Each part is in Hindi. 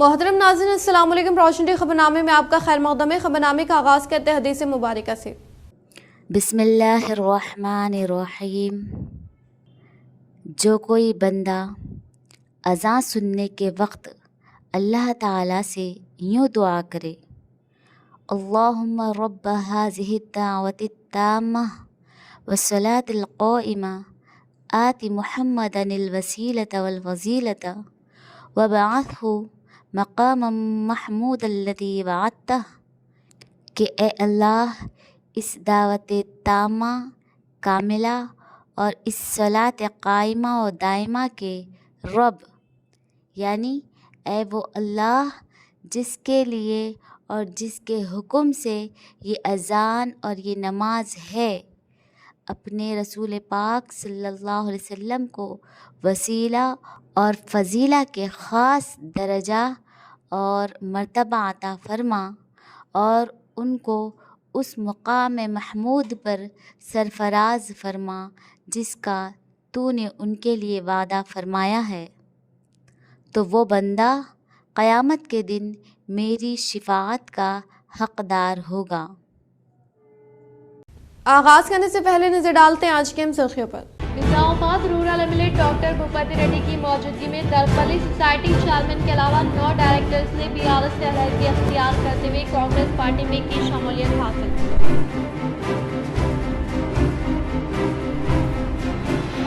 मोहतरम नाज़रीन, अस्सलाम वालेकुम। रोशनी खबरनामे में आपका खैर मक़दम है। खबरनामे का आगाज़ करते हैं हदीस मुबारक से। बिस्मिल्लाहिर्रहमानिर्रहीम। जो कोई बंदा अज़ान सुनने के वक्त अल्लाह ताला से यूँ दुआ करे, अल्लाहुम्मा रब्ब हाज़िहि दावति ताम्मा वस्सलातिल क़ाइमा आति मुहम्मदनिल वसीलता वल फज़ीलता वबअथहु मक़ामम महमूदल्लज़ी वअदतह, कि ए अल्लाह, इस दावत तामा कामिला और इस सलात कायमा और दायमा के रब, यानी ए वो अल्लाह जिसके लिए और जिसके हुक्म से ये अज़ान और ये नमाज है, अपने रसूल पाक सल्लल्लाहु अलैहि वसल्लम को वसीला और फ़ज़ीला के ख़ास दर्जा और मर्तबा अता फ़रमा और उनको उस मुक़ाम महमूद पर सरफ़राज़ फ़रमा जिसका तूने उनके लिए वादा फ़रमाया है। तो वो बंदा क़यामत के दिन मेरी शिफ़ाअत का हक़दार होगा। आगाज़ करने से पहले नज़र डालते हैं आज की अहम सुर्खियों पर। Nizamabad rural MLA doctor Bhupathi Reddy की मौजूदगी में दरपल्ली सोसाइटी चेयरमैन के अलावा 9 डायरेक्टर्स ने बीआरएस से अलहदगी अख्तियार करते हुए कांग्रेस पार्टी में की शमूलियत हासिल।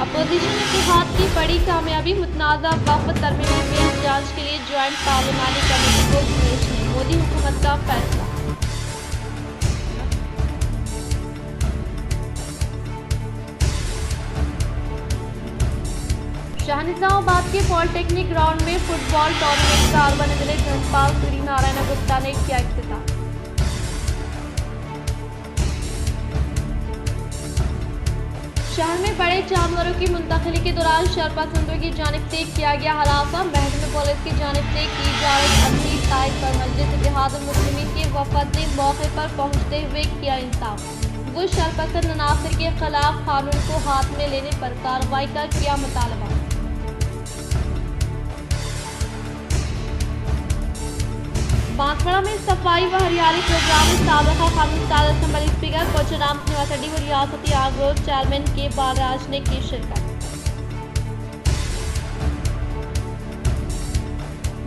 अपोजिशन इत्तेहाद की बड़ी कामयाबी, मुतनाज़ा वक्फ तरमीमी बिल जांच के लिए ज्वाइंट पार्लियामानी कमेटी को भेजने मोदी हुकूमत का फैसला। शाहनिज़ामाबाद के पॉलिटेक्निक ग्राउंड में फुटबॉल टूर्नामेंट का अर्बन एमएलए धनपाल सूरी नारायण गुप्ता ने किया इफ्तिताह। शहर में बड़े जानवरों की मुंतकिली के दौरान शरपसंदों की जानिब से किया गया हरासा, महकमे पुलिस की जानिब से की जा रही अदली तायद पर मजलिस इत्तेहादुल मुस्लिमीन के वफद ने मौके पर पहुंचते हुए किया इंसाफ। वो शरपसंद अनासर के खिलाफ कानून को हाथ में लेने पर कार्रवाई का किया मुतालबा। बांसवाड़ा में सफाई व हरियाली प्रोग्राम में साबका कानून साज असेंबली स्पीकर कोचराम श्रीनिवास रेड्डी व रियासती आग्रोह चेयरमैन के बालराज ने की शिरकत।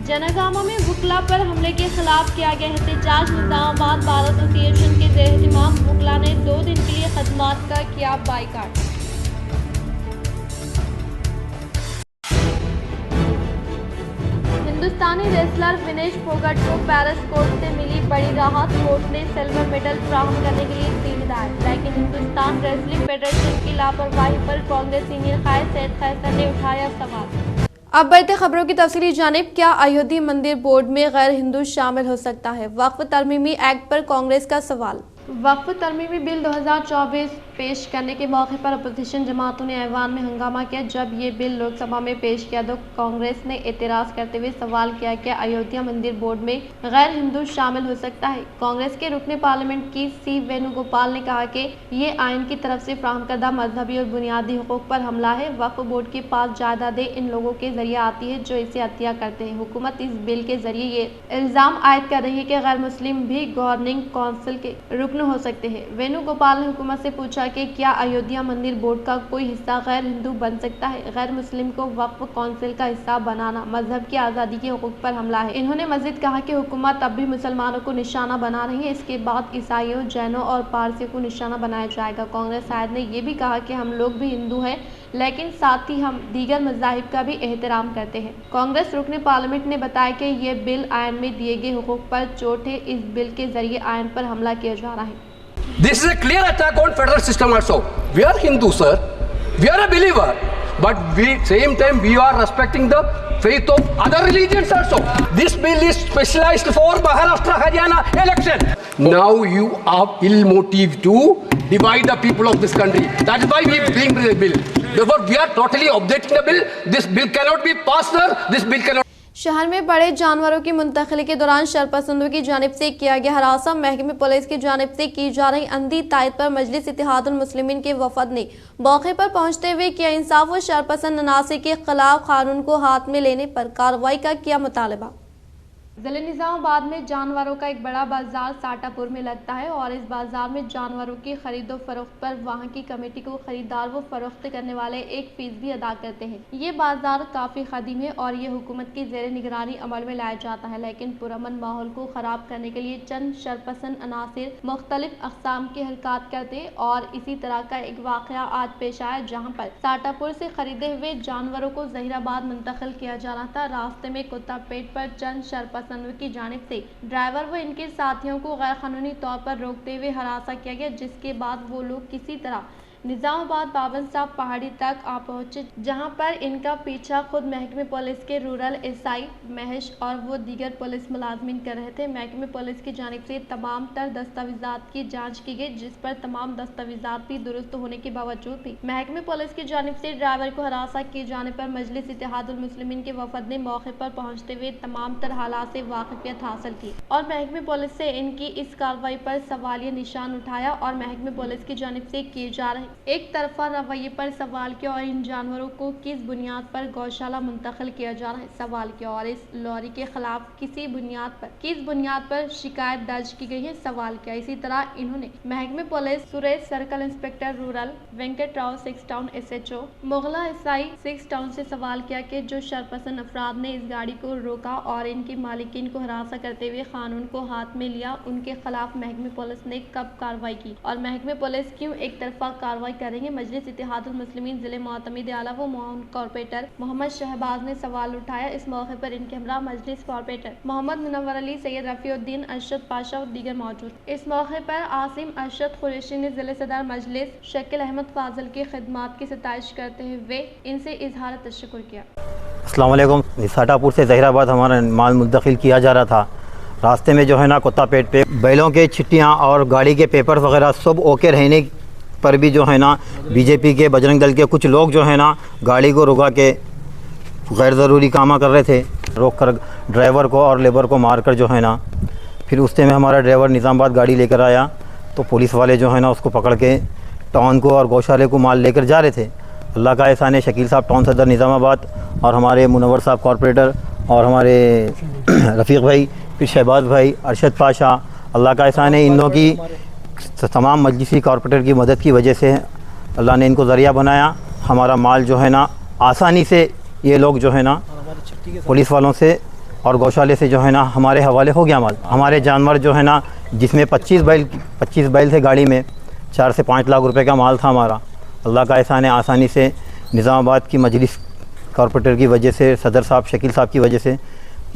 जनगामा में वुकला पर हमले के खिलाफ किया गया एहतजाज। निज़ामाबाद बार एसोसिएशन के ज़ेर एहतिमाम वुकला ने 2 दिन के लिए खदमात का किया बाइकाट। हिंदुस्तानी रेसलर विनेश फोगाट को पेरिस कोर्ट से मिली बड़ी राहत। कोर्ट ने सिल्वर मेडल फराहम करने के लिए दी हिदायत, लेकिन हिंदुस्तान रेसलिंग फेडरेशन की लापरवाही पर कांग्रेस सीनियर कायद सैयद खैसर ने उठाया सवाल। अब बढ़ते खबरों की तफसीली जानिब। क्या अयोध्या मंदिर बोर्ड में गैर हिंदू शामिल हो सकता है? वक्फ तरमीमी एक्ट पर कांग्रेस का सवाल। वक्फ तरमीमी बिल 2024 पेश करने के मौके पर अपोजिशन जमातों ने ऐवान में हंगामा किया। जब ये बिल लोकसभा में पेश किया तो कांग्रेस ने एतराज़ करते हुए सवाल किया कि अयोध्या मंदिर बोर्ड में गैर हिंदू शामिल हो सकता है। कांग्रेस के रुकने पार्लियामेंट की सी वेणुगोपाल ने कहा कि ये आइन की तरफ से फराहम करदा मजहबी और बुनियादी हुकूक पर हमला है। वक्फ बोर्ड के पास जायदादें इन लोगों के जरिए आती है जो इसे अतिया करते हैं। हुकूमत इस बिल के जरिए ये इल्ज़ाम आयद कर रही है कि गैर मुस्लिम भी गवर्निंग काउंसिल के रुकन हो सकते हैं। वेणुगोपाल ने हुकूमत से पूछा कि क्या अयोध्या मंदिर बोर्ड का कोई हिस्सा गैर हिंदू बन सकता है? गैर मुस्लिम को वक्फ काउंसिल का हिस्सा बनाना मजहब की आज़ादी के हुकूक पर हमला है। इन्होंने मज़ीद कहा कि हुकूमत अब भी मुसलमानों को निशाना बना रही है, इसके बाद ईसाइयों, जैनों और पारसियों को निशाना बनाया जाएगा। कांग्रेस शायद ने यह भी कहा कि हम लोग भी हिंदू हैं, लेकिन साथ ही हम दीगर मज़ाहिब का भी एहतराम करते हैं। कांग्रेस रुकने पार्लियामेंट ने बताया कि यह बिल आयन में दिए गए हुकूक पर चोट है। इस बिल के जरिए आयन पर हमला किया जा रहा है। This is a clear attack on federal system also. We are Hindu, sir. We are a believer. But same time we are respecting the faith of other religions also. This bill is specialized for Maharashtra, Haryana election. Now you are ill motive to divide the people of this country. That is why we bring the bill. Therefore we are totally objecting the bill. This bill cannot be passed, sir. This bill cannot. शहर में बड़े जानवरों की मुंतकिली के दौरान शरपसंदों की जानिब से किया गया हरासा, महकमे पुलिस की जानिब से की जा रही अंधी तायद पर मजलिस इत्तेहादुल मुस्लिमीन के वफद ने मौके पर पहुंचते हुए किया इंसाफ व शरपसंद अनासर के खिलाफ कानून को हाथ में लेने पर कार्रवाई का किया मुतालबा। जिले निजामाबाद में जानवरों का एक बड़ा बाजार साटापुर में लगता है और इस बाजार में जानवरों की खरीदो फरोख्त पर वहां की कमेटी को खरीदार व फरोख्त करने वाले एक फीस भी अदा करते हैं। ये बाजार काफी कदीम है और ये हुकूमत की जेर निगरानी अमल में लाया जाता है, लेकिन पुरअमन माहौल को खराब करने के लिए चंद शरपसंद अनासिर मुख्तलिफ अक़साम की हरकत करते और इसी तरह का एक वाक़या आज पेश आया, जहाँ पर साटापुर से खरीदे हुए जानवरों को जहीराबाद मुंतकिल किया जाना था। रास्ते में कुत्ता पेट पर चंद शरपसंद की जानिब से ड्राइवर व इनके साथियों को गैर कानूनी तौर पर रोकते हुए हरासा किया गया, जिसके बाद वो लोग किसी तरह निजामाबाद बाबन साहब पहाड़ी तक आ पहुंचे, जहां पर इनका पीछा खुद महकमे पुलिस के रूरल एसआई महेश और वो दीगर पुलिस मुलाजमीन कर रहे थे। महकमे पुलिस की जानिब से तमाम तर दस्तावेजात की जांच की गई, जिस पर तमाम दस्तावेजात भी दुरुस्त होने के बावजूद भी महकमे पुलिस की जानिब से ड्राइवर को हरासा किए जाने पर मजलिस इत्तेहादुल मुस्लिमीन के वफद ने मौके पर पहुंचते हुए तमाम तर हालात से वाकिफियत हासिल की और महकमे पुलिस से इनकी इस कार्रवाई पर सवालिया निशान उठाया और महकमे पुलिस की जानिब से किए जा रहे एक तरफा रवैये पर सवाल किया और इन जानवरों को किस बुनियाद पर गौशाला मुंतकिल किया जा रहा है सवाल किया और इस लॉरी के खिलाफ किस बुनियाद पर शिकायत दर्ज की गई है सवाल किया। इसी तरह इन्होंने महकमे police Suresh circle inspector rural Venkat Rao 6 town SHO Mugla SI 6 town से सवाल किया कि जो शरपसंद अफराद ने इस गाड़ी को रोका और इनके मालिकीन को हरासा करते हुए कानून को हाथ में लिया, उनके खिलाफ महकमे पुलिस ने कब कार्रवाई की और महकमे पुलिस क्यों एक तरफा कार्रवाई करेंगे। मजलिस इत्तेहादुल मुस्लिमीन जिले मोहतमिद आला व कॉर्पोरेटर मोहम्मद शहबाज ने सवाल उठाया। इस मौके पर इनके हमरा मजलिस कॉर्पोरेटर मोहम्मद मुनव्वर अली, सैयद रफीउद्दीन, अरशद पाशा और दीगर मौजूद। इस मौके पर आसिम अरशद कुरैशी ने जिले सदर मजलिस शकील अहमद फाजिल की खिदमात की सताइश करते हुए इनसे इजहार तशक्कुर किया। अस्सलाम वालेकुम। साटापुर से जहीराबाद हमारा माल मुंतकिल किया जा रहा था। रास्ते में जो है ना कुत्ता पेट पे बैलों के छिट्टियाँ और गाड़ी के पेपर वगैरह सब ओके रहने पर भी जो है ना बीजेपी के बजरंग दल के कुछ लोग जो है ना गाड़ी को रुका के गैर ज़रूरी कामा कर रहे थे, रोक कर ड्राइवर को और लेबर को मारकर जो है ना फिर उससे में हमारा ड्राइवर निज़ामाबाद गाड़ी लेकर आया तो पुलिस वाले जो है ना उसको पकड़ के टाउन को और गौशाले को माल लेकर जा रहे थे। अल्लाह का एहसान है, शकील साहब टाउन सदर निज़ामाबाद और हमारे मुनव्वर साहब कॉर्पोरेटर और हमारे रफ़ीक भाई, फिर शहबाज भाई, अरशद पाशा, अल्लाह का एहसान है, इन लोगों की तमाम मजलिसी कॉर्पोरेटर की मदद की वजह से अल्लाह ने इनको ज़रिया बनाया। हमारा माल जो है ना आसानी से ये लोग जो है ना पुलिस वालों से और गौशाले से जो है ना हमारे हवाले हो गया माल। हमारे जानवर जो है ना जिसमें 25 बैल थे गाड़ी में, 4 से 5 लाख रुपए का माल था हमारा। अल्लाह का एहसान है, आसानी से निज़ामाबाद की मजलिस कॉर्पोरेटर की वजह से, सदर साहब शकील साहब की वजह से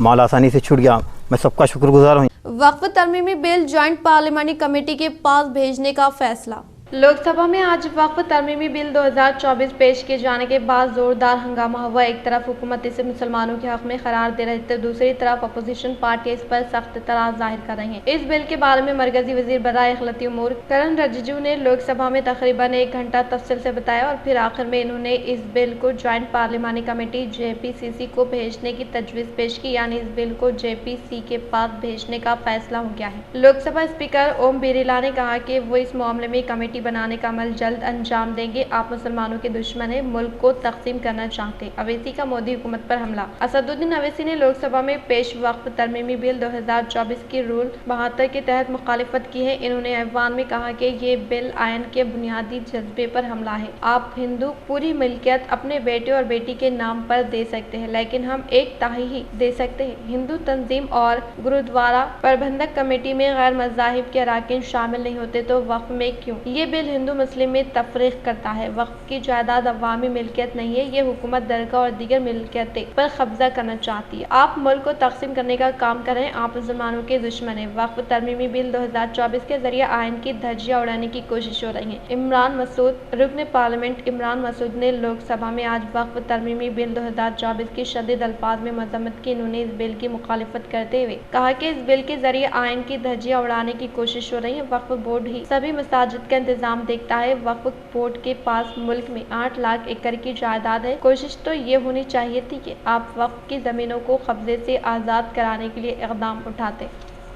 माल आसानी से छूट गया। मैं सबका शुक्रगुजार हूँ। वक्फ तरमीमी बिल ज्वाइंट पार्लियामानी कमेटी के पास भेजने का फैसला। लोकसभा में आज वक्फ तरमीमी बिल 2024 पेश किए जाने के बाद जोरदार हंगामा हुआ। एक तरफ हुकूमत इसे मुसलमानों के हक में करार दे रही तो दूसरी तरफ अपोजिशन पार्टी इस पर सख्त एतराज जाहिर कर रही हैं। इस बिल के बारे में मरकजी वजीर बराए इखलाती उमूर किरण रिजिजू ने लोकसभा में तकरीबन 1 घंटा तफसील से बताया और फिर आखिर में इन्होंने इस बिल को ज्वाइंट पार्लियामानी कमेटी JPCC को भेजने की तजवीज़ पेश की, यानी इस बिल को JPC के पास भेजने का फैसला हो गया है। लोकसभा स्पीकर ओम बिरला ने कहा कि वो इस मामले में कमेटी बनाने का अमल जल्द अंजाम देंगे। आप मुसलमानों के दुश्मन हैं, मुल्क को तकसीम करना चाहते। अवैसी का मोदी हुकूमत पर हमला। असदुद्दीन अवैसी ने लोकसभा में पेश वक्फ तरमीमी बिल 2024 की रूल 72 के तहत मुखालिफत की है। इन्होंने ऐवान में कहा कि ये बिल आयन के बुनियादी जज्बे पर हमला है। आप हिंदू पूरी मिल्कियत अपने बेटे और बेटी के नाम पर दे सकते हैं, लेकिन हम एक ताही ही दे सकते हैं। हिंदू तंजीम और गुरुद्वारा प्रबंधक कमेटी में गैर मज़ाहिब के अराकीन शामिल नहीं होते तो वक्फ में क्यों? ये बिल हिंदू मुस्लिम में तफरीक करता है। वक्फ की जायदाद अवामी मिल्कियत नहीं है, ये हुकूमत दरगाह और दीगर मिल्कियतें पर कब्जा करना चाहती है। आप मुल्क को तकसीम करने का काम कर रहे हैं, आप मुसलमानों के दुश्मन हैं। वक्फ तरमीमी बिल 2024 के जरिए आयन की धज्जियां उड़ाने की कोशिश हो रही है। इमरान मसूद, रुकन पार्लियामेंट इमरान मसूद ने लोकसभा में आज वक्फ तरमीमी बिल 2024 की शदीद अल्फाज में मजम्मत की। इन्होंने इस बिल की मुखालिफत करते हुए कहा कि इस बिल के जरिए आयन की धज्जियां उड़ाने की कोशिश हो रही है। वक्फ बोर्ड ही सभी मसाजिद का इंतजाम देखता है। वक्फ बोर्ड के पास मुल्क में 8 लाख एकड़ की जायदाद है। कोशिश तो ये होनी चाहिए थी कि आप वक्फ की जमीनों को कब्जे से आजाद कराने के लिए इक़दाम उठाते।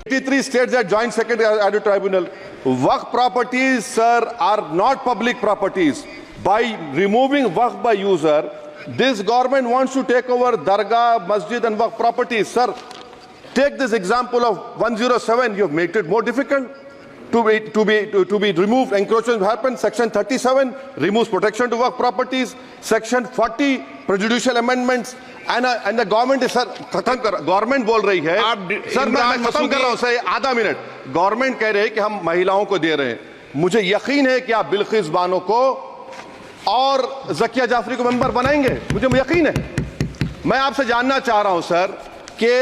83 states at Joint Secretariat Tribunal. Waqf properties, sir, are not public properties. By removing waqf by user, this government wants to take over dargah, masjid and waqf properties, sir. Take this example of 107. You have made it more difficult to be removed. Encroachment happens. Section 37 removes protection to work properties. Section 40 prejudicial amendments. And the government is, sir, government बोल रही है, सर मैं खत्म कर रहा हूं सर, आधा मिनट. गवर्नमेंट कह रहे हैं कि हम महिलाओं को दे रहे हैं. मुझे यकीन है कि आप बिल्किस बानो को और ज़किया जाफरी को मेंबर बनाएंगे, मुझे यकीन है. मैं आपसे जानना चाह रहा हूं सर कि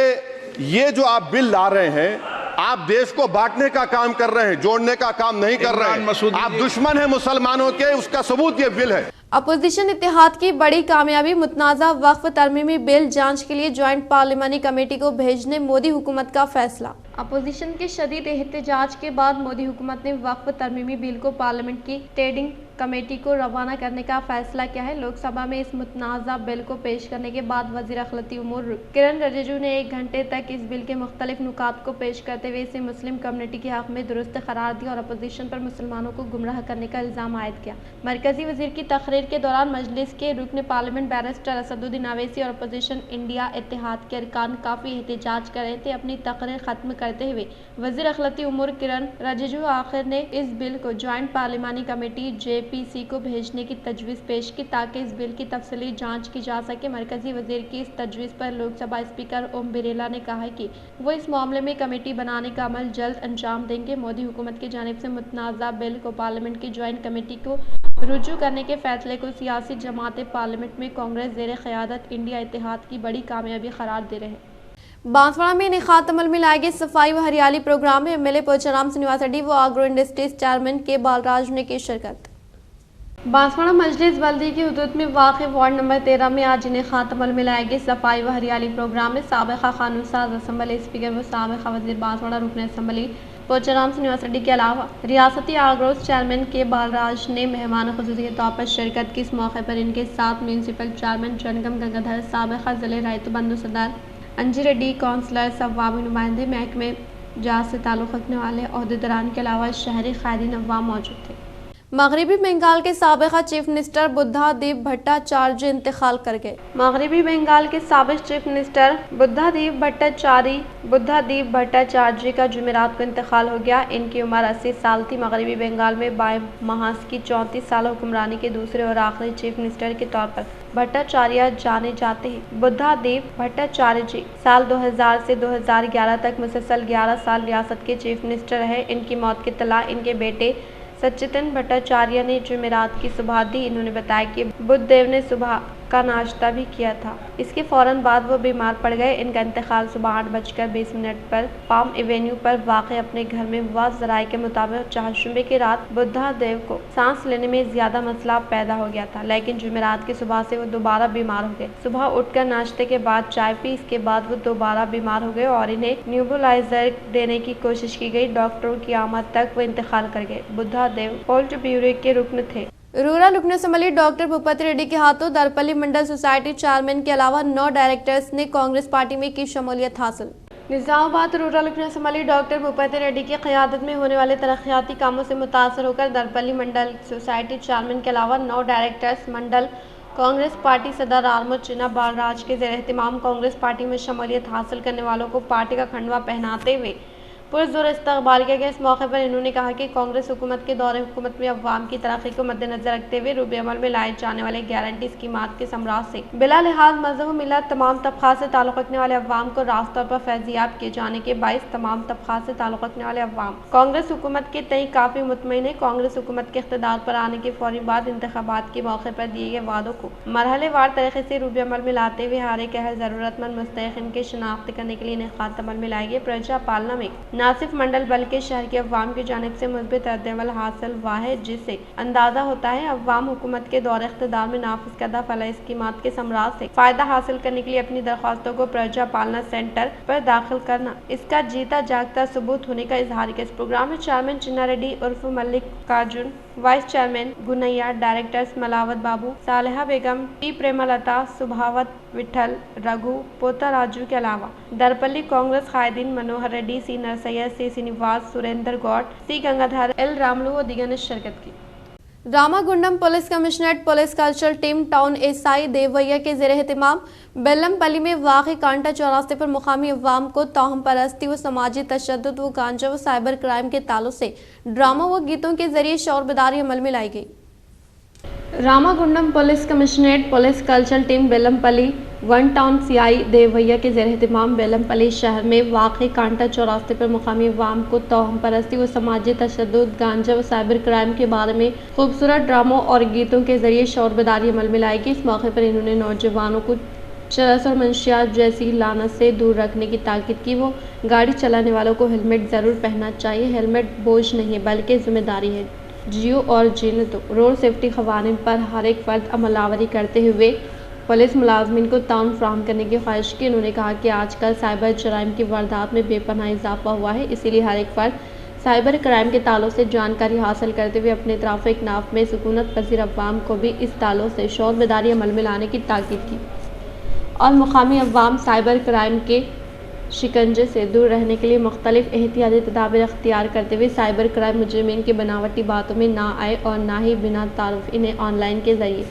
ये जो आप बिल ला रहे हैं, आप देश को बांटने का काम कर रहे हैं, जोड़ने का काम नहीं कर रहे हैं. आप दुश्मन हैं मुसलमानों के, उसका सबूत ये बिल है. अपोजिशन इत्तेहाद की बड़ी कामयाबी, मुतनाज़ा वक्फ तरमीमी बिल जांच के लिए ज्वाइंट पार्लिमानी कमेटी को भेजने मोदी हुकूमत का फैसला। अपोजिशन के शदीद एहतजाज के बाद मोदी हुकूमत ने वक्फ तरमीमी बिल को पार्लियामेंट की स्टैंडिंग कमेटी को रवाना करने का फैसला किया है। लोकसभा में इस मुतनाज़ा बिल को पेश करने के बाद वज़ीर अखिलती उमूर किरण रिजिजू ने 1 घंटे तक इस बिल के मुख्तलिफ नुकात को पेश करते हुए इसे मुस्लिम कम्युनिटी के हक़ में दुरुस्त करार दिया और अपोजिशन पर मुसलमानों को गुमराह करने का इल्ज़ाम आयद किया। मरकजी वज़ीर की तकरीर के दौरान मजलिस के रुकन पार्लियामेंट बैरिस्टर असदुद्दीन अवैसी और अपोजिशन इंडिया इत्तेहाद के अरकान काफ़ी एहतजाज कर रहे थे। अपनी तकरीर ख़त्म करते हुए वज़ीर अखिलती उमूर किरण रिजिजू आखिर ने इस बिल को ज्वाइंट पार्लियामानी कमेटी JPC को भेजने की तजवीज़ पेश की ताकि इस बिल की तफसीली जांच की जा सके। मरकजी वज़ीर की इस तजवीज़ पर लोकसभा स्पीकर ओम बिरला ने कहा है कि वो इस मामले में कमेटी बनाने का अमल जल्द अंजाम देंगे। मोदी हुकूमत की जानिब से मुतनाज़ा बिल को पार्लियामेंट की ज्वाइंट कमेटी को रुजू करने के फैसले को सियासी जमातें पार्लियामेंट में कांग्रेस ज़ेर क़यादत इंडिया इत्तेहाद की बड़ी कामयाबी करार दे रहे हैं। बांसवाड़ा में इनेकात अमल में लाए गए सफाई व हरियाली प्रोग्राम में MLA पोचाराम श्रीनिवास रेड्डी व आग्रो इंडस्ट्रीज चेयरमैन के बालराज ने की शिरकत। बांसवाड़ा मजलिस बल्दी की हुदूद में वाक़ वार्ड नंबर 13 में आज इनेकात अमल में लाए गए सफाई व हरियाली प्रोग्राम में साबिक़ा क़ानून साज़ असम्बली स्पीकर व साबिक़ा वज़ीर बांसवाड़ा रुकन असम्बली पोचाराम श्रीनिवास रेड्डी के अलावा रियासती आग्रोज चेयरमैन के बालराज ने मेहमान ख़ुसूसी के तौर पर शिरकत की। इस मौके पर इनके साथ म्यूनसिपल चेयरमैन जनगम गंगाधर, साबिक़ा ज़िले रायतु बंधु सदर अंजी रेड्डी, काउंसलर, अवामी नुमाइंदे, महकमे जात से ताल्लुक़ रखने वाले ओहदेदारान के अलावा शहरी क़ायदीन अवाम मौजूद थे। मगरबी बंगाल के साबिक़ा चीफ मिनिस्टर बुद्धादेव भट्टाचार्य इंतकाल कर गए। मगरबी बंगाल के साबिक़ चीफ मिनिस्टर बुद्धादेव भट्टाचार्य का जुमेरात को इंतकाल हो गया। इनकी उम्र 80 साल थी। मगरबी बंगाल में बाएं महाज की 34 साल हुक्मरानी के दूसरे और आखिरी चीफ मिनिस्टर के तौर पर भट्टाचार्य जाने जाते हैं। बुद्धादेव भट्टाचार्य जी साल 2000 से 2011 तक मुसलसल 11 साल रियासत के चीफ मिनिस्टर रहे। इनकी मौत की इत्तला इनके बेटे सच्चिदानंद भट्टाचार्य ने जुमेरात की सुबह दी। इन्होंने बताया कि बुद्धदेव ने सुबह का नाश्ता भी किया था। इसके फौरन बाद वो बीमार पड़ गए। इनका इंतकाल सुबह 8:20 पर पाम एवेन्यू पर वाक़ अपने घर में हुआ। ज़राए के मुताबिक चारशंबे की रात बुद्धादेव को सांस लेने में ज्यादा मसला पैदा हो गया था, लेकिन जुमेरात की सुबह से वो दोबारा बीमार हो गए। सुबह उठकर नाश्ते के बाद चाय पी, इसके बाद वो दोबारा बीमार हो गए और इन्हें न्यूबुलाइजर देने की कोशिश की गई। डॉक्टरों की आमद तक वो इंतकाल कर गए। बुद्धादेव पोलिट ब्यूरो के रुकन थे। रूरल रुकन असम्बली डॉक्टर भूपति रेड्डी के हाथों दरपल्ली मंडल सोसाइटी चेयरमैन के अलावा 9 डायरेक्टर्स ने कांग्रेस पार्टी में की शमूलियत हासिल। निजामाबाद रूरल रुकन असम्बली डॉक्टर भूपति रेड्डी की क़यादत में होने वाले तरक्याती कामों से मुतासर होकर दरपल्ली मंडल सोसाइटी चेयरमैन के अलावा 9 डायरेक्टर्स मंडल कांग्रेस पार्टी सदर आलमद चिन्ना बालराज के ज़ेर एहतिमाम कांग्रेस पार्टी में शमूलियत हासिल करने वालों को पार्टी का खंडवा पहनाते हुए पुरजोर इस्तकबाल किया गया। इस मौके पर इन्होंने कहा कि कांग्रेस हुकूमत के दौरे हुकूमत में अवाम की तरक्की को मद्देनजर रखते हुए रूबे अमल में लाए जाने वाले गारंटी स्कीमात के समराज से बिला लिहाज मजहब मिलत तमाम तबक़ात से ताल्लुक़ रखने वाले अवाम को रास्त तौर पर फैज़याब किए जाने के बाइस तमाम तबक़ात से ताल्लुक़ रखने वाले अवाम कांग्रेस हुकूमत के तई काफ़ी मुतमईन है। कांग्रेस हुकूमत के इक़्तिदार पर आने के फौरी बाद इंतखाबात के मौके पर दिए गए वादों को मरहलेवार तरीके से रूबे अमल में लाते हुए हर एक ज़रूरतमंद मुस्तहिक़ीन की शनाख्त करने के लिए इनेकात अमल में लाए गए। प्रजा पालना में न सिर्फ मंडल बल्कि शहर के अवाम की जानिब से मुस्बित रद्द-ए-अमल हासिल हुआ है, जिससे अंदाजा होता है अवाम हुकूमत के दौरे इक़्तिदार में नाफिज करदा फलाह स्कीमात के समराज से फ़ायदा हासिल करने के लिए अपनी दरख्वास्तों को प्रजा पालना सेंटर पर दाखिल करना इसका जीता जागता सबूत होने का इजहार किया। इस प्रोग्राम में चेयरमैन चिन्ना रेड्डी उर्फ Mallik Carzone, vice chairman गुनैया, directors Malawat बाबू, सालेहा बेगम, टी प्रेमलता, सुभावत विठल, रघु, पोता राजू के अलावा दरपल्ली कांग्रेस कायदीन मनोहर रेड्डी, सी नरसैयद, सी श्रीनिवास, सुरेंद्र गौड़, सी गंगाधर, एल रामलू व दीगर ने शिरकत की। Ramagundam police commissionerate police cultural team town SI Devaiah के ज़ेर एहतिमाम बेल्लमपल्ली में वाक़ कांटा चौरास्ते पर मुकामी अवाम को तोहम परस्ती व समाजी तशद्दुद व गांजा व साइबर क्राइम के ताल्लुक से ड्रामा व गीतों के जरिए शौर बेदारी अमल में लाई गई। Ramagundam police commissionerate police cultural team Bellampalli one town CI Devaiah के ज़ेर एहतिमाम बेल्लमपल्ली शहर में वाक़ कांटा चौरास्ते पर मुकामी अवाम को तोहम परस्ती व समाजी तशद्दुद गांजा व साइबर क्राइम के बारे में खूबसूरत ड्रामों और गीतों के जरिए शौर बेदारी अमल में लाएगी। इस मौके पर इन्होंने नौजवानों को चरस और मंशियात जैसी लानत से दूर रखने की ताकीद की। वो गाड़ी चलाने वालों को हेलमेट ज़रूर पहनना चाहिए। हेलमेट बोझ नहीं है बल्कि जिम्मेदारी है। जियो और जीने दो। रोड सेफ्टी क़वानीन पर हर एक फ़र्द अमलावरी करते हुए पुलिस मुलाजमीन को ताउन फ्राहम करने की ख्वाहिश की। उन्होंने कहा कि आजकल साइबर जराइम की वारदात में बेपनाह इजाफा हुआ है, इसीलिए हर एक फ़र्द साइबर क्राइम के ताल्लुक से जानकारी हासिल करते हुए अपने ट्रैफिक नाफ में सुकूनत पसीर अवाम को भी इस ताल्लुक से शौर बेदारी अमल में लाने की ताकीद की और मुकामी अवाम साइबर क्राइम के शिकंजे से दूर रहने के लिए मुख्तलिफ एहतियाती तदाबीर अख्तियार करते हुए साइबर क्राइम मुजरिमीन की बनावटी बातों में ना आए और ना ही बिना तारुफ इन्हें ऑनलाइन के जरिए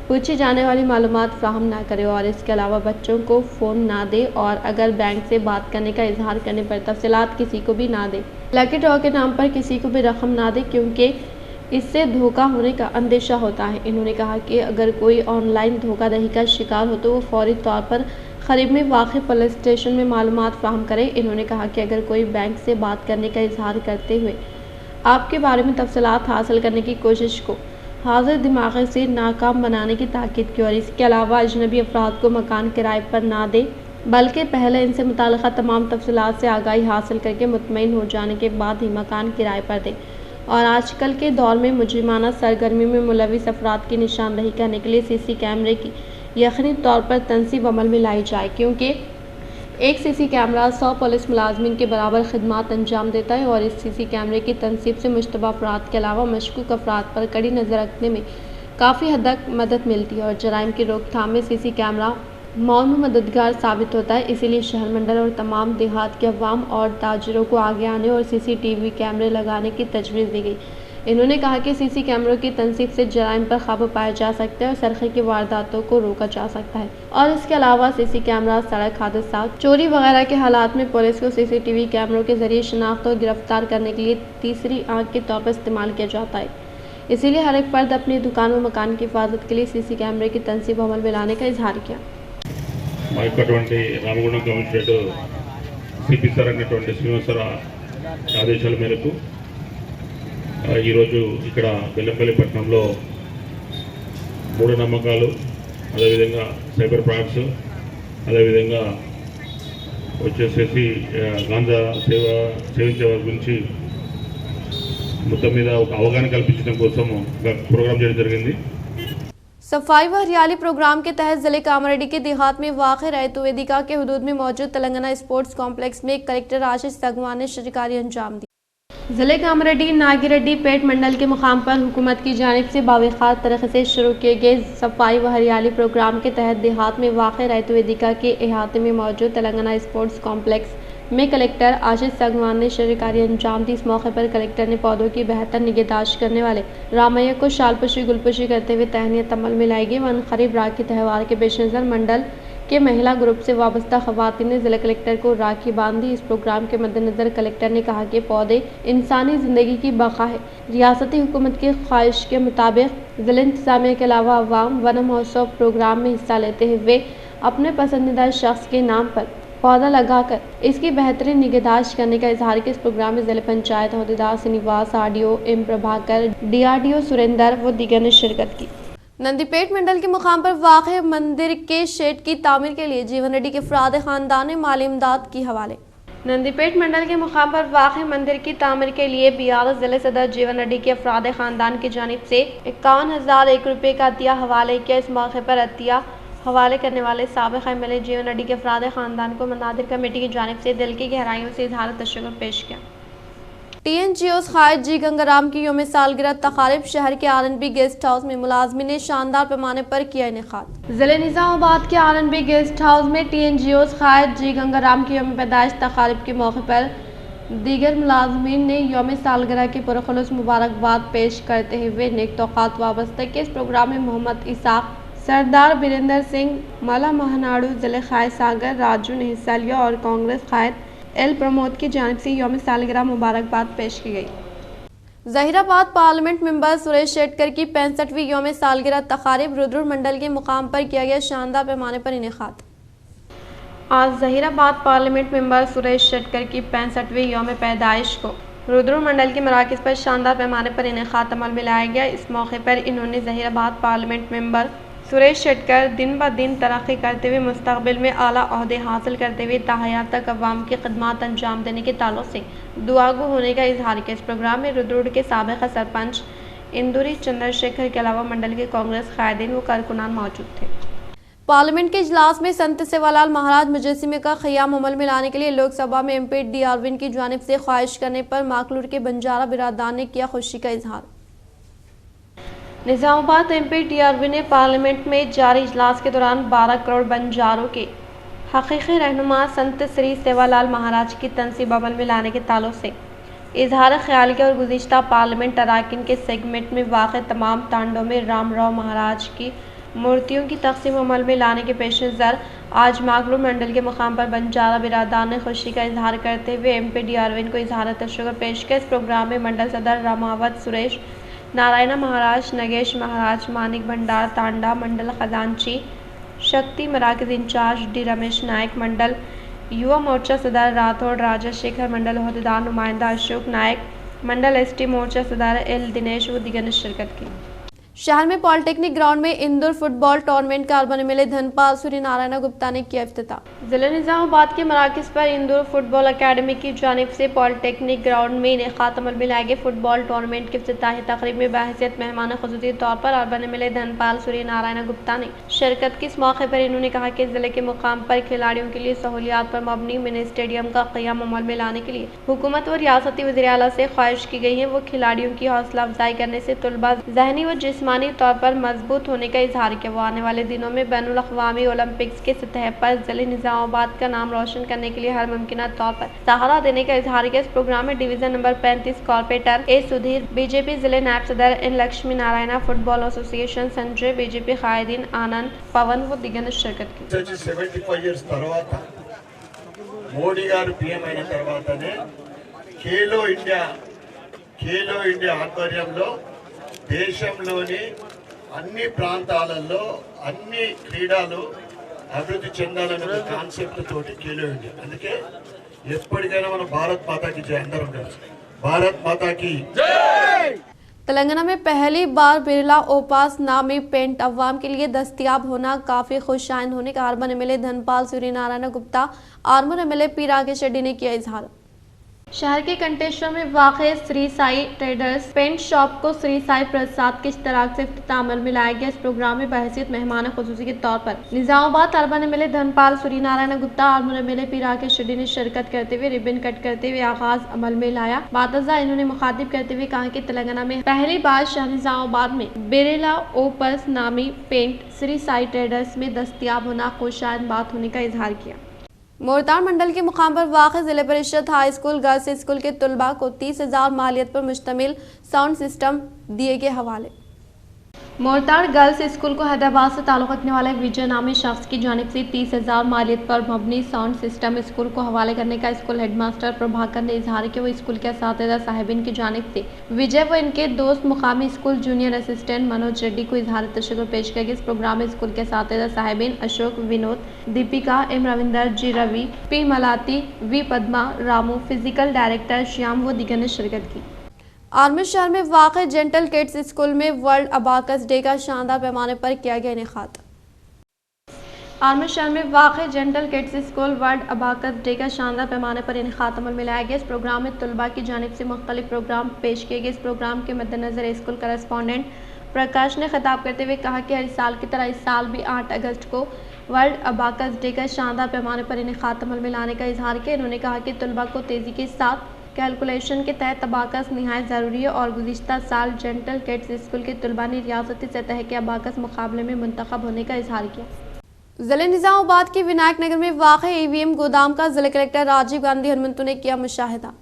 पूछी जाने वाली मालूमात फ्राहम ना करे और इसके अलावा बच्चों को फ़ोन ना दे और अगर बैंक से बात करने का इजहार करने पर तफसीलात किसी को भी ना दे। लकी ड्रॉ के नाम पर किसी को भी रकम ना दे क्योंकि इससे धोखा होने का अंदेशा होता है। इन्होंने कहा कि अगर कोई ऑनलाइन धोखाधड़ी का शिकार हो तो वो फौरी तौर पर करीब में वाक़ पुलिस स्टेशन में मालूमात फ्राहम करें। इन्होंने कहा कि अगर कोई बैंक से बात करने का इजहार करते हुए आपके बारे में तफसीलात हासिल करने की कोशिश को हाजिर दिमाग से नाकाम बनाने की ताकीद की और इसके अलावा अजनबी अफराद को मकान किराए पर ना दे बल्कि पहले इनसे मुताल्लिक़ा तमाम तफसीलात से आगाही हासिल करके मुतमईन हो जाने के बाद ही मकान किराए पर दें। और आजकल के दौर में मुजरिमाना सरगर्मी में मुलविस अफराद की निशानदही करने के लिए सीसी कैमरे की यकीनी तौर पर तनसीब अमल में लाई जाए क्योंकि एक सीसी कैमरा 100 पुलिस मुलाजमीन के बराबर खिदमात अंजाम देता है और इस सीसी कैमरे की तनसीब से मुश्तबा अफराद के अलावा मशकूक अफराद पर कड़ी नज़र रखने में काफ़ी हद तक मदद मिलती है और जराइम की रोकथाम में सीसी कैमरा मौन मददगार साबित होता है। इसीलिए शहर मंडल और तमाम देहात के अवाम और ताजिरों को आगे आने और CCTV कैमरे लगाने की तजवीज़ दी गई। इन्होंने कहा कि सीसी कैमरों की तनसीब से जराइम पर काबू पाया जा सकता है और सरखे की वारदातों को रोका जा सकता है और इसके अलावा सीसी कैमरा सड़क हादसा चोरी वगैरह के हालात में पुलिस को CCTV कैमरों के जरिए शनाख्त और गिरफ्तार करने के लिए तीसरी आंख के तौर पर इस्तेमाल किया जाता है। इसीलिए हर एक फर्द अपनी दुकान व मकान की हिफाजत के लिए सीसी कैमरे की तनसीब अमल में लाने का इजहार किया। రామగుండం కమిషనరేట్ సిపి సార్ అనేటువంటి శ్రీనివాసరావు ఆదేశాల మేరకు ఈరోజు ఇక్కడ బెల్లంపల్లి పట్టణంలో మూఢనమ్మకాలు అదేవిధంగా సైబర్ ఫ్రాడ్స్ అదేవిధంగా వచ్చేసేసి గాంజా సేవించే వారి గురించి మొత్తం మీద ఒక అవగాహన కల్పించడం కోసం ఒక ప్రోగ్రాం చేయడం జరిగింది। सफाई व हरियाली प्रोग्राम के तहत जिले कामारेड्डी के देहात में वाक़ रैतु वेदिका के हुदूद में मौजूद तेलंगाना स्पोर्ट्स कॉम्प्लेक्स में कलेक्टर आशीष सगवान ने शिकारी अंजाम दी। जिले कामारेड्डी नागिरेड्डी पेट मंडल के मुकाम पर हुकूमत की जानिब से बावखार तरीके से शुरू किए गए सफाई व हरियाली प्रोग्राम के तहत देहात में वाक़ रैतु वेदिका के अहाते में मौजूद तेलंगाना स्पोर्ट्स कॉम्प्लेक्स में कलेक्टर आशीष सगवान ने शिकारी अंजाम दी। इस मौके पर कलेक्टर ने पौधों की बेहतर निगहदाश्त करने वाले रामैया को शालपुशी गुलपुशी करते हुए तहनीत अमल में लाई गई। वन खरीब राखी त्यौहार के पेश नज़र मंडल के महिला ग्रुप से वाबस्ता खवातीन ने जिला कलेक्टर को राखी बांधी। इस प्रोग्राम के मद्देनज़र कलेक्टर ने कहा कि पौधे इंसानी ज़िंदगी की बका है। रियासती हुकूमत की ख्वाहिश के मुताबिक जिला इंतज़ामिया के अलावा अवाम वन महोत्सव प्रोग्राम में हिस्सा लेते हुए अपने पसंदीदा शख्स के नाम पर पौधा लगाकर इसकी बेहतरीन निगहदाश्त करने का इजहार किया। इस प्रोग्राम में जिला panchayat अहदेदार Srinivas RDO M Prabhakar DRDO Surendra व दीगर ने शिरकत की। नंदीपेट मंडल के मुकाम पर वाक़ मंदिर के शेड की तामीर के लिए जीवन रेड्डी के अफराद खानदान ने माली इमदाद की हवाले। नंदीपेट मंडल के मुकाम पर वाक़ मंदिर की तामीर के लिए BRO जिले सदर जीवन रेड्डी के अफराद खानदान की जानिब से 51,001 रुपये का अतिया हवाले किया। इस मौके पर अतिया हवाले करने वाले साबिक़ MLA जीवन रेड्डी के अफराद खानदान को मनादिर कमेटी की जानिब से दिल की गहराइयों से इजहार तशक्कुर पेश किया। TNGOs क़ायद जी गंगाराम की यौम सालगिरह तक़ारीब शहर के R&B गेस्ट हाउस में मुलाजमीन ने शानदार पैमाने पर किया इनेकाद। ज़िले निज़ामाबाद के R&B गेस्ट हाउस में TNGOs क़ायद जी गंगाराम की यौम पैदाइश तक़ारीब के मौके पर दीगर मुलाजमीन ने यौम सालगिरह की पुरखुलूस मुबारकबाद पेश करते हुए नेक तौक़ात वाबस्ता के इस प्रोग्राम में मोहम्मद इसाक, सरदार बीरेंद्र सिंह, मौला महानाडू, ज़िले ख़ायद सागर राजू ने हिस्सा लिया और कांग्रेस क़ायद एल प्रमोद की जानिब से यौम सालगिरह मुबारकबाद पेश की गई। ज़हीराबाद पार्लियामेंट मेंबर सुरेश शेटकर की 65वीं यौम सालगिरह तक़ारीब रुद्र मंडल के मुकाम पर किया गया शानदार पैमाने पर इनेकाद। आज ज़हीराबाद पार्लियामेंट मेंबर सुरेश शेटकर की 65वीं यौम पैदाइश को रुद्र मंडल के मराकज़ पर शानदार पैमाने पर इनेकाद अमल में लाया गया। इस मौके पर इन्होंने ज़हीराबाद पार्लियामेंट मेंबर सुरेश शेटकर दिन ब दिन तरक्की करते हुए मुस्तक़बिल में आला ओहदे हासिल करते हुए ताहयात तक अवाम की खिदमत अंजाम देने के ताल्लुक़ से दुआगो होने का इजहार किया। इस प्रोग्राम में रुद्र के साबिक़ सरपंच इंदुरी चंद्रशेखर के अलावा मंडल के कांग्रेस कायदीन व कारकुनान मौजूद थे। पार्लियामेंट के इजलास में संत सेवालाल महाराज मुजस्सिमे का क़याम अमल में लाने के लिए लोकसभा में MP डी अरविंद की जानिब से ख्वाहिश करने पर माकलूर के बंजारा बिरादरान ने किया खुशी का इजहार। निज़ामाबाद MP डी अरविंद ने पार्लियामेंट में जारी इजलास के दौरान 12 करोड़ बंजारों के हकीकी रहनुमा संत श्री सेवालाल महाराज की तनसीब अमल में लाने के ताल्लुक़ से इजहार ख्याल किया और गुज़िश्ता पार्लियामेंट अराकीन के सेगमेंट में वाक़ तमाम तांडों में रामराव महाराज की मूर्तियों की तक़सीम अमल में लाने के पेश नज़र आज माकलूर मंडल के मुकाम पर बंजारा बिरादरान ने खुशी का इजहार करते हुए MP डी अरविंद को इजहार तशक्कुर पेश किया। इस प्रोग्राम में मंडल सदर रामावत सुरेश, नारायण महाराज, नगेश महाराज, मानिक भंडार तांडा, मंडल खजांची शक्ति मराकज़ इंचार्ज डी रमेश नायक, मंडल युवा मोर्चा सदर राठौड़ राजा शेखर, मंडल ओहदेदार नुमाइंदा अशोक नायक, मंडल ST मोर्चा सदर L दिनेश व दीगर ने शिरकत की। शहर में पॉलिटेक्निक ग्राउंड में इंदौर फुटबॉल टूर्नामेंट का अर्बन MLA धनपाल सूर्यनारायण गुप्ता ने किया इफ्तिताह। जिला निज़ामाबाद के मराकज़ पर इंदौर फुटबॉल अकेडमी की जानिब से पॉलिटेक्निक ग्राउंड में इनेकाद अमल में लाए गए फुटबॉल टूर्नामेंट की इफ्तिताही तकरीब में बहैसियत मेहमान ख़ुसूसी तौर पर अर्बन MLA धनपाल सूर्यनारायण गुप्ता ने शिरकत की। इस मौके पर इन्होंने कहा कि जिले के मुकाम पर खिलाड़ियों के लिए सहूलियात पर मबनी मिनी स्टेडियम का क़याम अमल में लाने के लिए हुकूमत व रियासती वज़ीर आला से ख्वाहिश की गई है। वो खिलाड़ियों की हौसला अफजाई करने से तलबा ज़हनी व जिस्मानी तौर पर मजबूत होने का इजहार किया। वो आने वाले दिनों में बैनुल अक़वामी ओलंपिक्स के सतह पर ज़िले निज़ामाबाद का नाम रोशन करने के लिए हर मुमकिन तौर पर सहारा देने का इजहार किया। इस प्रोग्राम में division number 35 corporator A Sudhir, BJP जिले नायब सदर N Lakshmi Narayan, football association Sanjay, BJP कायदीन आनंद, पवन व दीगर ने शिरकत की। 75 years తర్వాత మోడీ గారు PM అయిన తర్వాతనే ఖేలో ఇండియా ఆధ్వర్యంలో దేశంలోని అన్ని ప్రాంతాలలో అన్ని క్రీడలు అభివృద్ధి చెందాలనే కాన్సెప్ట్ తోటి ఖేలో ఇండియా। అందుకే ఎప్పటికైనా మనం భారత్ మాతాకి జై, అందరం కలిసి భారత్ మాతాకి జై। तेलंगाना में पहली बार बिरला ओपास नामी पेंट अवाम के लिए दस्तियाब होना काफ़ी खुशाइन होने का urban MLA Dhanpal Suryanarayana Gupta, Armoor MLA P Rakesh Reddy ने किया इजहार। शहर के कंटेश्वर में वाक़े Shri Sai traders paint shop को श्री साई प्रसाद के इश्तराक से इफ्तिताह अमल में लाया गया। इस प्रोग्राम में बहैसियत मेहमान ख़ुसूसी के तौर पर Nizamabad urban MLA Dhanpal Suryanarayana Gupta, Armoor MLA P Rakesh Reddy ने शिरकत करते हुए रिबन कट करते हुए आगाज अमल में लाया। बातज़ा इन्होंने मुखातिब करते हुए कहा कि तेलंगाना में पहली बार शहर निज़ामाबाद में बिरला ओपस नामी पेंट श्री साई ट्रेडर्स में दस्तियाब होना खुशाइन बात होने का इजहार किया। मोरताड़ मंडल के मुकाम पर वाक़ ज़िला परिषद हाई स्कूल गर्ल्स स्कूल के तलबा को 30,000 मालियत पर मुश्तमिल साउंड सिस्टम दिए गए हवाले। मोरताड़ गर्ल्स स्कूल को हैदराबाद से ताल्लुक़ रखने वाले विजय नामी शख्स की जानिब से 30,000 मालियत पर मबनी साउंड सिस्टम स्कूल को हवाले करने का स्कूल हेडमास्टर प्रभाकर ने इजहार किया। वो स्कूल के असातिज़ा साहिबिन की जानिब से विजय व इनके दोस्त मुकामी school junior assistant Manoj Reddy को इजहार तशक्कुर पेश किया गया। इस प्रोग्राम में स्कूल के असातिज़ा साहिबिन Ashok, Vinod, Deepika, M Ravinder, G Ravi, P Malathi, V Padma, Ramu, physical director Shyam व दीगर ने शिरकत की। आर्मी शहर में वाक़ जेंटल किड्स स्कूल में वर्ल्ड अबाकस डे का शानदार पैमाने पर किया गया इनेकाद। आर्मी शहर में वाक़ gentle kids school world abacus day का शानदार पैमाने पर इनेकाद अमल में लाया गया। इस प्रोग्राम में तलबा की जानिब से मुख्तलिफ प्रोग्राम पेश किए गए। इस प्रोग्राम के मद्देनज़र स्कूल करेस्पॉन्डेंट प्रकाश ने खिताब करते हुए कहा कि हर साल की तरह इस साल भी 8 अगस्त को वर्ल्ड अबाकस डे का शानदार पैमाने पर इनेकाद अमल में लाने का इजहार किया। इन्होंने कहा कि तलबा को तेज़ी के साथ कैलकुलेशन के तहत अबाकस निहायत ज़रूरी है और गुज़िश्ता साल जेंटल किड्स स्कूल के तलबा ने रियासती सतह के अबाकस मुकाबले में मुंतखब होने का इजहार किया। ज़िले निज़ामाबाद के विनायक नगर में वाक़ EVM गोदाम का ज़िला कलेक्टर राजीव गांधी हनुमंतु ने किया मुशाहिदा।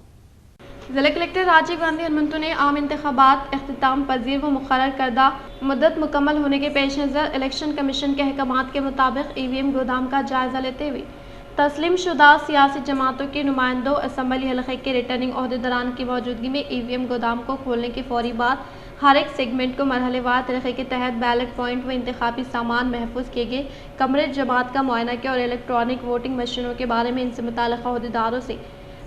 जिला कलेक्टर राजीव गांधी हनुमंतु ने आम इंतखाबात अख्तिताम पजीर व मुकर्रर करदा मुद्दत मुकम्मल होने के पेश नज़र इलेक्शन कमीशन के अहकामात के मुताबिक EVM गोदाम का जायज़ा लेते हुए तस्लीम शुदा सियासी जमातों के नुमाइंदों असम्बली हलक़े के रिटर्निंग अहदेदारान की मौजूदगी में EVM गोदाम को खोलने के फौरी बाद हर एक सेगमेंट को मरहलेवार तरीक़े के तहत बैलेट पॉइंट व इंतखाबी सामान महफूज किए गए कमरे जमात का मुआयना किया और इलेक्ट्रॉनिक वोटिंग मशीनों के बारे में इनसे मुताल्लिक़ अहदेदारों से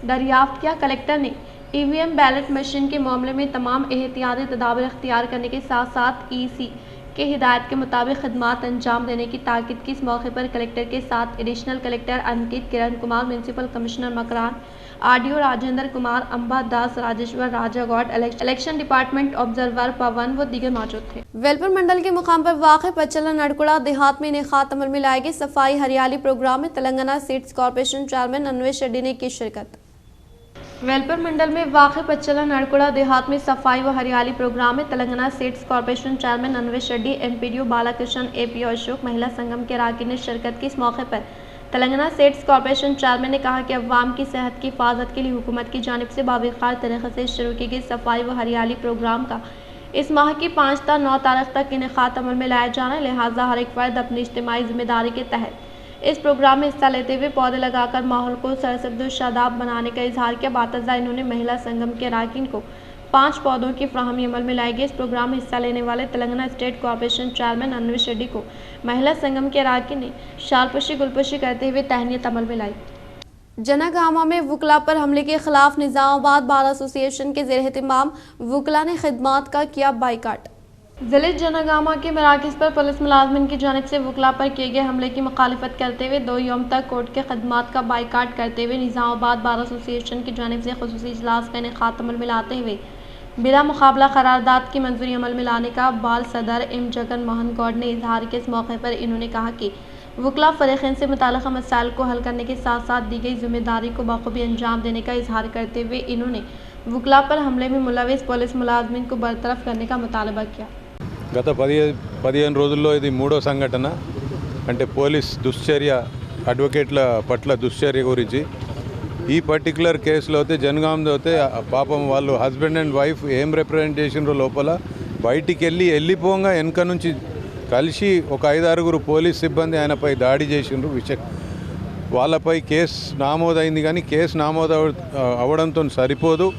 दरियाफ्त किया। कलेक्टर ने EVM बैलेट मशीन के मामले में तमाम एहतियाती तदाबीर अख्तियार करने के साथ साथ EC के हिदायत के मुताबिक खदमात अंजाम देने की ताकीद की। इस मौके पर कलेक्टर के साथ additional collector Ankit Kiran Kumar, municipal commissioner Makran, RDO Rajendra Kumar, Amba Das, Rajeshwar Raja Goud, election department observer Pavan व दीगर मौजूद थे। वेलपुर मंडल के मुकाम पर वाक़ पचला नड़कुड़ा देहात में इनेक़ात अमल में लाए गए सफाई हरियाली प्रोग्राम में Telangana seeds corporation chairman Anvesh Reddy ने की शिरकत। वेलपुर मंडल में वाक़ पचला नड़कुड़ा देहात में सफाई व हरियाली प्रोग्राम में Telangana seeds corporation chairman Anvesh Reddy, MPDO Balakrishna, AP Ashok, महिला संगम के अराकीन ने शिरकत की। इस मौके पर तेलंगाना सीड्स कॉर्पोरेशन चेयरमैन ने कहा कि अवाम की सेहत की हिफाजत के लिए हुकूमत की जानिब से बावक़ार तरीक़े से शुरू की गई सफाई व हरियाली प्रोग्राम का इस माह की 5 से 9 तारीख तक इनेक़ात अमल में लाया जाना है। लिहाजा हर एक फ़र्द अपनी इज्तिमाई ज़िम्मेदारी के तहत इस प्रोग्राम में हिस्सा लेते हुए पौधे लगाकर माहौल को सरसब्ज़ व शादाब बनाने का इजहार किया। बातज़ा इन्होंने महिला संगम के अराकीन को 5 पौधों की फ्राहमी अमल में लाई गई। इस प्रोग्राम में हिस्सा लेने वाले Telangana state corporation chairman Anvesh Reddy को महिला संगम के अराकीन ने शालपुशी गुलपुशी करते हुए तहनीत अमल में लाई। जनगामा में वकला पर हमले के खिलाफ निज़ामाबाद बार एसोसिएशन के ज़ेर एहतमाम वकला ने खिदमात का किया बाइकाट। ज़िले जनगामा के मराकज़ पर पुलिस मुलाजमिन की जानिब से वकला पर किए गए हमले की मुखालिफत करते हुए 2 यौम तक कोर्ट के खदमात का बाइकाट करते हुए निज़ामाबाद बार एसोसिएशन की जानिब से खुसूसी इजलास का इनेक़ात अमल में लाते हुए बिला मुकाबला करारदाद की मंजूरी अमल में लाने का बाल सदर M जगन मोहन गौड ने इजहार किया। इस मौके पर इन्होंने कहा कि वकला फ़रीक़ैन से मुताल्लिक़ा मसाइल को हल करने के साथ साथ दी गई जिम्मेदारी को बखूबी अंजाम देने का इजहार करते हुए इन्होंने वकला पर हमले में मुलविस पुलिस मुलाजमिन को बरतरफ करने का मुतालबा किया। గత 15 రోజుల్లో ఇది 3వ సంఘటన అంటే పోలీస్ దుశ్చర్య అడ్వకేట్ల పట్ల దుశ్చర్య గురించి ఈ పర్టికులర్ కేసులో అయితే జనగాంలో అయితే పాపం వాళ్ళు హస్బెండ్ అండ్ వైఫ్ ఏం రిప్రజెంట్ చేసినారో లోపల బయటికి వెళ్ళిపోగా వెనక నుంచి కలిసి ఒక 5-6 పోలీస్ సిబ్బంది ఆయనపై దాడి చేసినారు। వాళ్ళపై కేసు నమోదైంది కానీ కేసు నమోదు అవ్వడంతో సరిపోదు,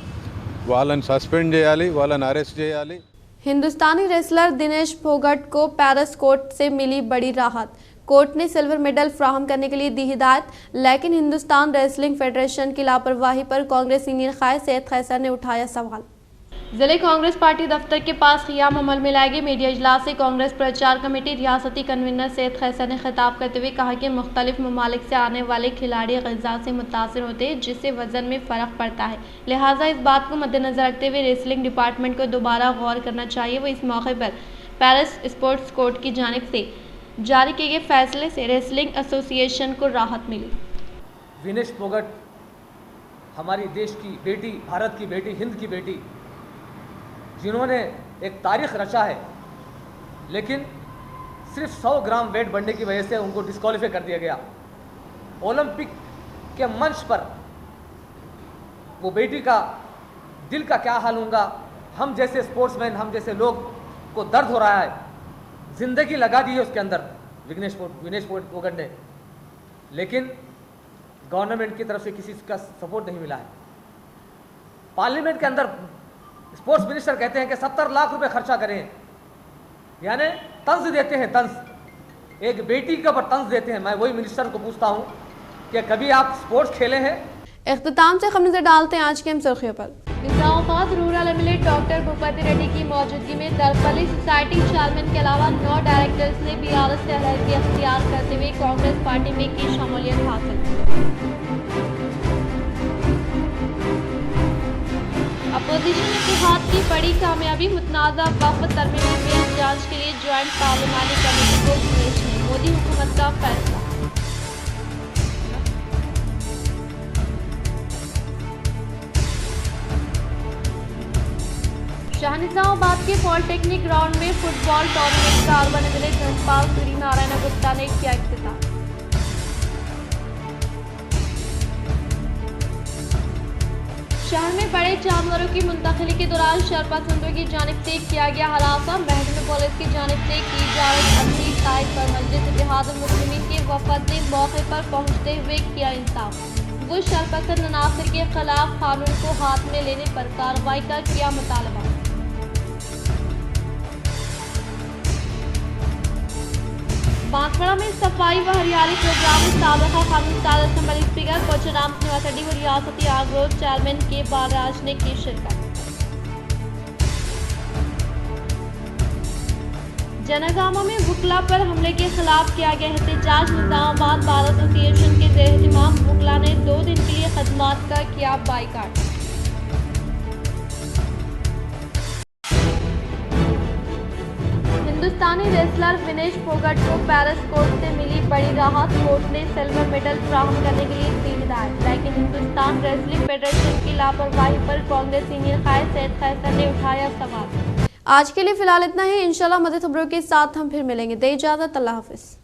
వాళ్ళని సస్పెండ్ చేయాలి, వాళ్ళని అరెస్ట్ చేయాలి। हिंदुस्तानी रेसलर दिनेश फोगट को पेरिस कोर्ट से मिली बड़ी राहत। कोर्ट ने सिल्वर मेडल फ्राहम करने के लिए दी हिदायत, लेकिन हिंदुस्तान रेसलिंग फेडरेशन की लापरवाही पर कांग्रेस सीनियर कायद सैयद खैसर ने उठाया सवाल। जिले कांग्रेस पार्टी दफ्तर के पास क़ियाम अमल में लाए गए मीडिया इजलास से कांग्रेस प्रचार कमेटी रियासती कन्वीनर सैयद खैसर ने खिताब करते हुए कहा कि मुख्तलिफ ममालिक से आने वाले खिलाड़ी ग़िज़ा से मुतासिर होते हैं, जिससे वज़न में फ़र्क पड़ता है। लिहाजा इस बात को मद्देनज़र रखते हुए रेसलिंग डिपार्टमेंट को दोबारा गौर करना चाहिए। वो इस मौके पर पेरिस स्पोर्ट्स कोर्ट की जानिब से जारी किए गए फैसले से रेसलिंग एसोसिएशन को राहत मिली। दिनेश फोगट हमारी देश की बेटी, भारत की बेटी, हिंद की बेटी, जिन्होंने एक तारीख रचा है, लेकिन सिर्फ 100 ग्राम वेट बढ़ने की वजह से उनको डिस्क्वालीफाई कर दिया गया। ओलंपिक के मंच पर वो बेटी का दिल का क्या हाल होगा। हम जैसे स्पोर्ट्समैन, हम जैसे लोग को दर्द हो रहा है, जिंदगी लगा दी है उसके अंदर दिनेश फोगट ने, लेकिन गवर्नमेंट की तरफ से किसी का सपोर्ट नहीं मिला है। पार्लियामेंट के अंदर स्पोर्ट्स मिनिस्टर कहते हैं कि 70 लाख रुपए खर्चा करें, यानी तंज देते हैं, तंज एक बेटी के ऊपर तंज देते हैं। मैं वही मिनिस्टर को पूछता हूं कि कभी आप स्पोर्ट्स खेले हैं? इख्तिताम से हम नजर डालते हैं आज के हम सुर्खियों पर। Nizamabad rural MLA doctor Bhupathi Reddy की मौजूदगी में दरपली सोसाइटी चेयरमैन के अलावा 9 डायरेक्टर्स ने BRS से अलहदगी अख्तियार करते हुए कांग्रेस पार्टी में की शमूलियत हासिल। अपोजिशन इत्तेहाद की बड़ी कामयाबी, मुतनाज़ा वक्फ तरमीमी बिल जांच के लिए ज्वाइंट पार्लियामानी कमेटी को भेजने, मोदी हुकूमत का फैसला। शाहनिजामाबाद के पॉलिटेक्निक ग्राउंड में फुटबॉल टूर्नामेंट का अर्बन एमएलए धनपाल सूरी नारायण गुप्ता ने किया इफ्तिताह। शहर में बड़े बड़े जानवरों की मुंतकिली के दौरान शरपसंदों की जानिब से किया गया हरासा। महकमे पुलिस की जानिब से की जा रही अपनी तायद पर मस्जिद इत्तेहादुल मुस्लिमीन के वफद ने मौके पर पहुंचते हुए किया इंसाफ। वो शरपसंद अनासर के खिलाफ कानून को हाथ में लेने पर कार्रवाई का किया मुतालबा। बांसवाड़ा में सफाई व हरियाली प्रोग्राम में साबका कानून साज असेंबली स्पीकर कोचराम श्रीनिवास रेड्डी व रियासती आगरो चेयरमैन के बालराज ने की शिरकत। जनगामा में वुकला पर हमले के खिलाफ किया गया एहतजाज। निजामाबाद बार एसोसिएशन के ज़ेर-ए-इत्तिमाम वुकला ने 2 दिन के लिए खदमात का किया बाइकाट। हिंदुस्तानी रेसलर विनेश फोगट को पेरिस कोर्ट से मिली बड़ी राहत। कोर्ट ने सिल्वर मेडल फराहम करने के लिए दी हिदायत, लेकिन हिंदुस्तान रेसलिंग फेडरेशन की लापरवाही पर कांग्रेस सीनियर कायद सैयद खैसर ने उठाया सवाल। आज के लिए फिलहाल इतना ही। इंशाल्लाह मज़ीद खबरों के साथ हम फिर मिलेंगे। दे इजाज़त, अल्लाह हाफिज़।